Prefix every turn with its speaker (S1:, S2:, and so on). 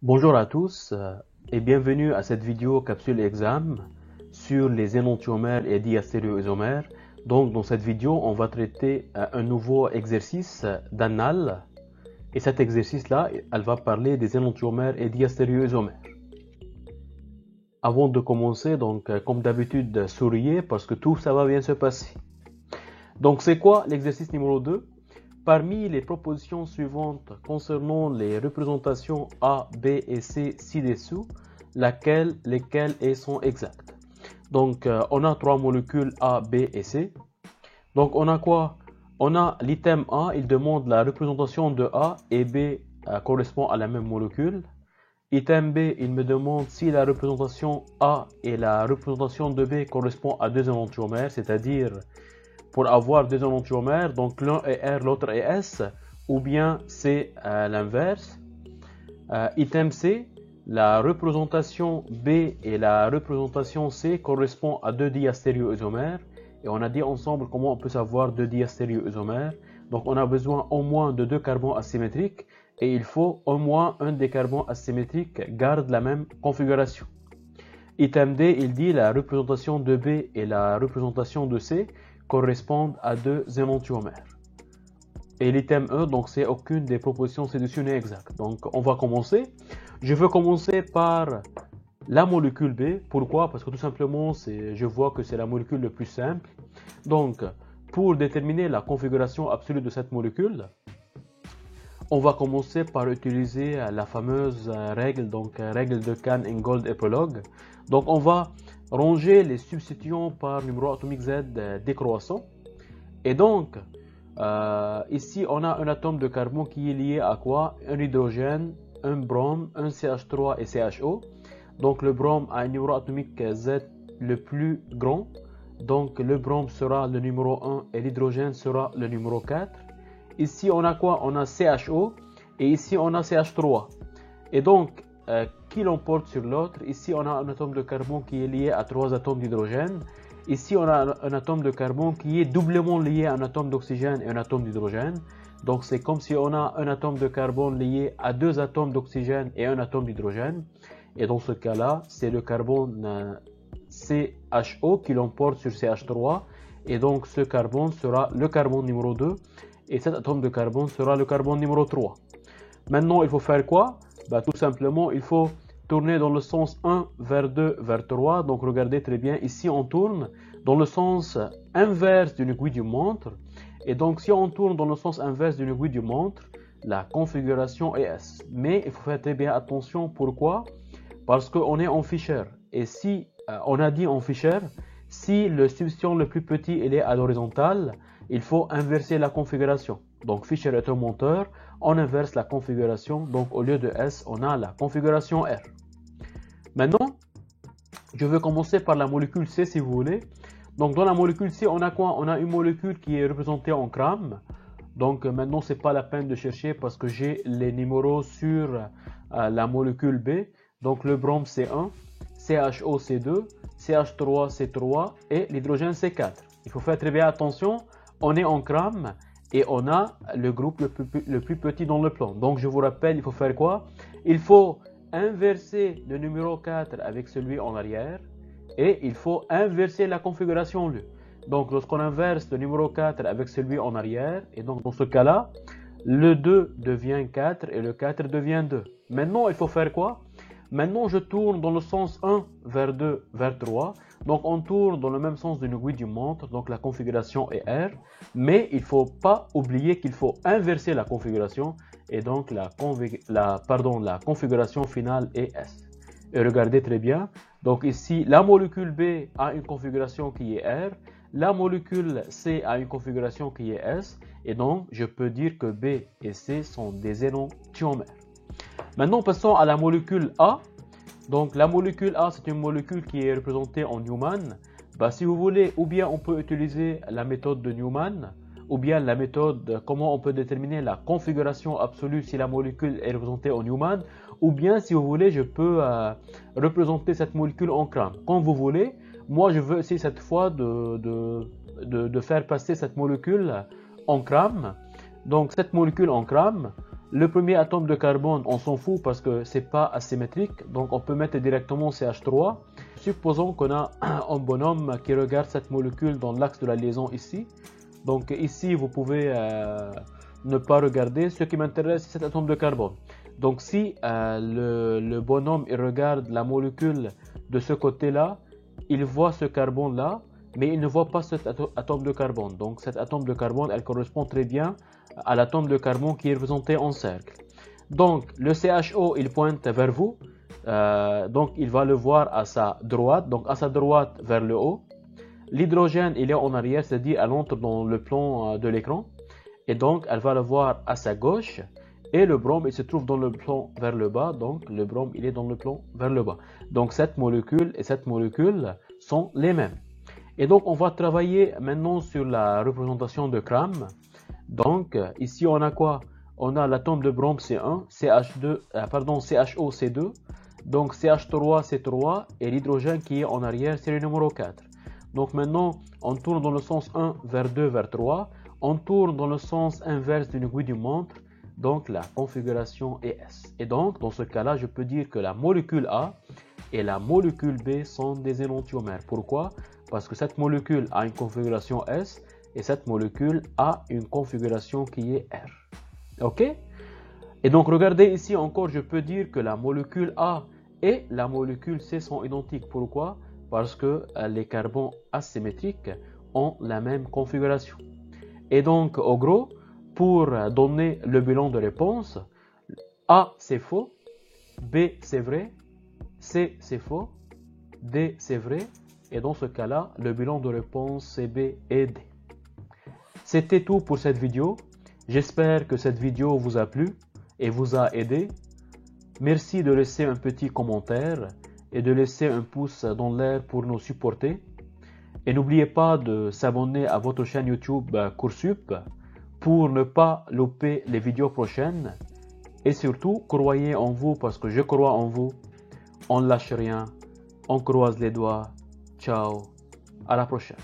S1: Bonjour à tous et bienvenue à cette vidéo capsule exam sur les énantiomères et diastéréoisomères. Donc dans cette vidéo, on va traiter un nouveau exercice d'annales et cet exercice-là, elle va parler des énantiomères et diastéréoisomères. Avant de commencer, donc comme d'habitude, souriez parce que tout ça va bien se passer. Donc c'est quoi l'exercice numéro 2? Parmi les propositions suivantes concernant les représentations A, B et C ci-dessous, lesquelles sont exactes. Donc, on a trois molécules A, B et C. Donc, on a quoi? On a l'item A, il demande la représentation de A et B correspond à la même molécule. Item B, il me demande si la représentation A et la représentation de B correspond à deux énantiomères, c'est-à-dire pour avoir deux énantiomères, donc l'un est R, l'autre est S, ou bien c'est l'inverse. Item C, la représentation B et la représentation C correspondent à deux diastéréoisomères. Et on a dit ensemble comment on peut savoir deux diastéréoisomères. Donc on a besoin au moins de deux carbones asymétriques et il faut au moins un des carbones asymétriques garde la même configuration. Item D, il dit la représentation de B et la représentation de C correspondent à deux énantiomères. Et l'item E, donc c'est aucune des propositions ci-dessus n'est exacte. Donc on va commencer. Je veux commencer par la molécule B. Pourquoi? Parce que tout simplement, je vois que c'est la molécule la plus simple. Donc, pour déterminer la configuration absolue de cette molécule, on va commencer par utiliser la fameuse règle, donc règle de Kahn-Ingold-Epelog. Donc on va ranger les substituants par numéro atomique Z décroissant. Et donc, ici on a un atome de carbone qui est lié à quoi? Un hydrogène, un brome, un CH3 et CHO. Donc le brome a un numéro atomique Z le plus grand. Donc le brome sera le numéro 1 et l'hydrogène sera le numéro 4. Ici on a quoi? On a CHO et ici on a CH3. Et donc, qui l'emporte sur l'autre? Ici on a un atome de carbone qui est lié à trois atomes d'hydrogène. Ici on a un atome de carbone qui est doublement lié à un atome d'oxygène et un atome d'hydrogène. Donc c'est comme si on a un atome de carbone lié à deux atomes d'oxygène et un atome d'hydrogène. Et dans ce cas-là, c'est le carbone CHO qui l'emporte sur CH3. Et donc ce carbone sera le carbone numéro 2. Et cet atome de carbone sera le carbone numéro 3. Maintenant, il faut faire quoi? Tout simplement, il faut tourner dans le sens 1 vers 2 vers 3. Donc regardez très bien, ici on tourne dans le sens inverse d'une aiguille d'une montre. Et donc si on tourne dans le sens inverse d'une aiguille d'une montre, la configuration est S. Mais il faut faire très bien attention, pourquoi? Parce qu'on est en Fischer. Et si on a dit en Fischer, si le substituant le plus petit il est à l'horizontale, il faut inverser la configuration. Donc Fischer est un monteur, on inverse la configuration. Donc au lieu de S, on a la configuration R. Maintenant, je vais commencer par la molécule C si vous voulez. Donc dans la molécule C, on a quoi? On a une molécule qui est représentée en grammes. Donc maintenant, c'est pas la peine de chercher parce que j'ai les numéros sur la molécule B. Donc le brome C1, CHO C2, CH3 C3 et l'hydrogène C4. Il faut faire très bien attention, on est en grammes et on a le groupe le plus petit dans le plan. Donc je vous rappelle, il faut faire quoi? Il faut inverser le numéro 4 avec celui en arrière et il faut inverser la configuration L. Donc lorsqu'on inverse le numéro 4 avec celui en arrière, et donc dans ce cas-là, le 2 devient 4 et le 4 devient 2. Maintenant, il faut faire quoi? Maintenant, je tourne dans le sens 1 vers 2 vers 3. Donc on tourne dans le même sens d'une aiguille d'une montre, donc la configuration est R. Mais il ne faut pas oublier qu'il faut inverser la configuration et donc la configuration finale est S. Et regardez très bien, donc ici la molécule B a une configuration qui est R, la molécule C a une configuration qui est S, et donc je peux dire que B et C sont des énantiomères. Maintenant passons à la molécule A. Donc la molécule A, c'est une molécule qui est représentée en Newman. Si vous voulez, ou bien on peut utiliser la méthode de Newman, ou bien la méthode comment on peut déterminer la configuration absolue si la molécule est représentée en Newman, ou bien si vous voulez, je peux représenter cette molécule en grammes. Comme vous voulez, moi je veux essayer cette fois de faire passer cette molécule en grammes. Donc cette molécule en grammes, Le premier atome de carbone, on s'en fout parce que c'est pas asymétrique, donc on peut mettre directement CH3. Supposons qu'on a un bonhomme qui regarde cette molécule dans l'axe de la liaison ici. Donc ici, vous pouvez ne pas regarder. Ce qui m'intéresse, c'est cet atome de carbone. Donc si le bonhomme il regarde la molécule de ce côté-là, il voit ce carbone-là, mais il ne voit pas cet atome de carbone. Donc cet atome de carbone, elle correspond très bien à l'atome de carbone qui est représenté en cercle. Donc le CHO, il pointe vers vous. Donc il va le voir à sa droite, donc à sa droite vers le haut. L'hydrogène, il est en arrière, c'est-à-dire elle entre dans le plan de l'écran. Et donc elle va le voir à sa gauche. Et le brome, il se trouve dans le plan vers le bas, donc le brome, il est dans le plan vers le bas. Donc cette molécule et cette molécule sont les mêmes. Et donc on va travailler maintenant sur la représentation de Cram. Donc ici on a quoi? On a l'atome de brome C1, CHO C2, donc CH3 C3 et l'hydrogène qui est en arrière c'est le numéro 4. Donc maintenant on tourne dans le sens 1 vers 2 vers 3, on tourne dans le sens inverse d'une aiguille d'une montre. Donc la configuration est S. Et donc dans ce cas-là, je peux dire que la molécule A et la molécule B sont des énantiomères. Pourquoi? Parce que cette molécule a une configuration S et cette molécule a une configuration qui est R. Ok? Et donc regardez ici encore, je peux dire que la molécule A et la molécule C sont identiques. Pourquoi? Parce que les carbones asymétriques ont la même configuration. Et donc au gros, pour donner le bilan de réponse, A c'est faux, B c'est vrai, C c'est faux, D c'est vrai, et dans ce cas-là, le bilan de réponse c'est B et D. C'était tout pour cette vidéo. J'espère que cette vidéo vous a plu et vous a aidé. Merci de laisser un petit commentaire et de laisser un pouce dans l'air pour nous supporter. Et n'oubliez pas de s'abonner à votre chaîne YouTube Coursup pour ne pas louper les vidéos prochaines. Et surtout, croyez en vous parce que je crois en vous. On ne lâche rien, on croise les doigts. Ciao, à la prochaine.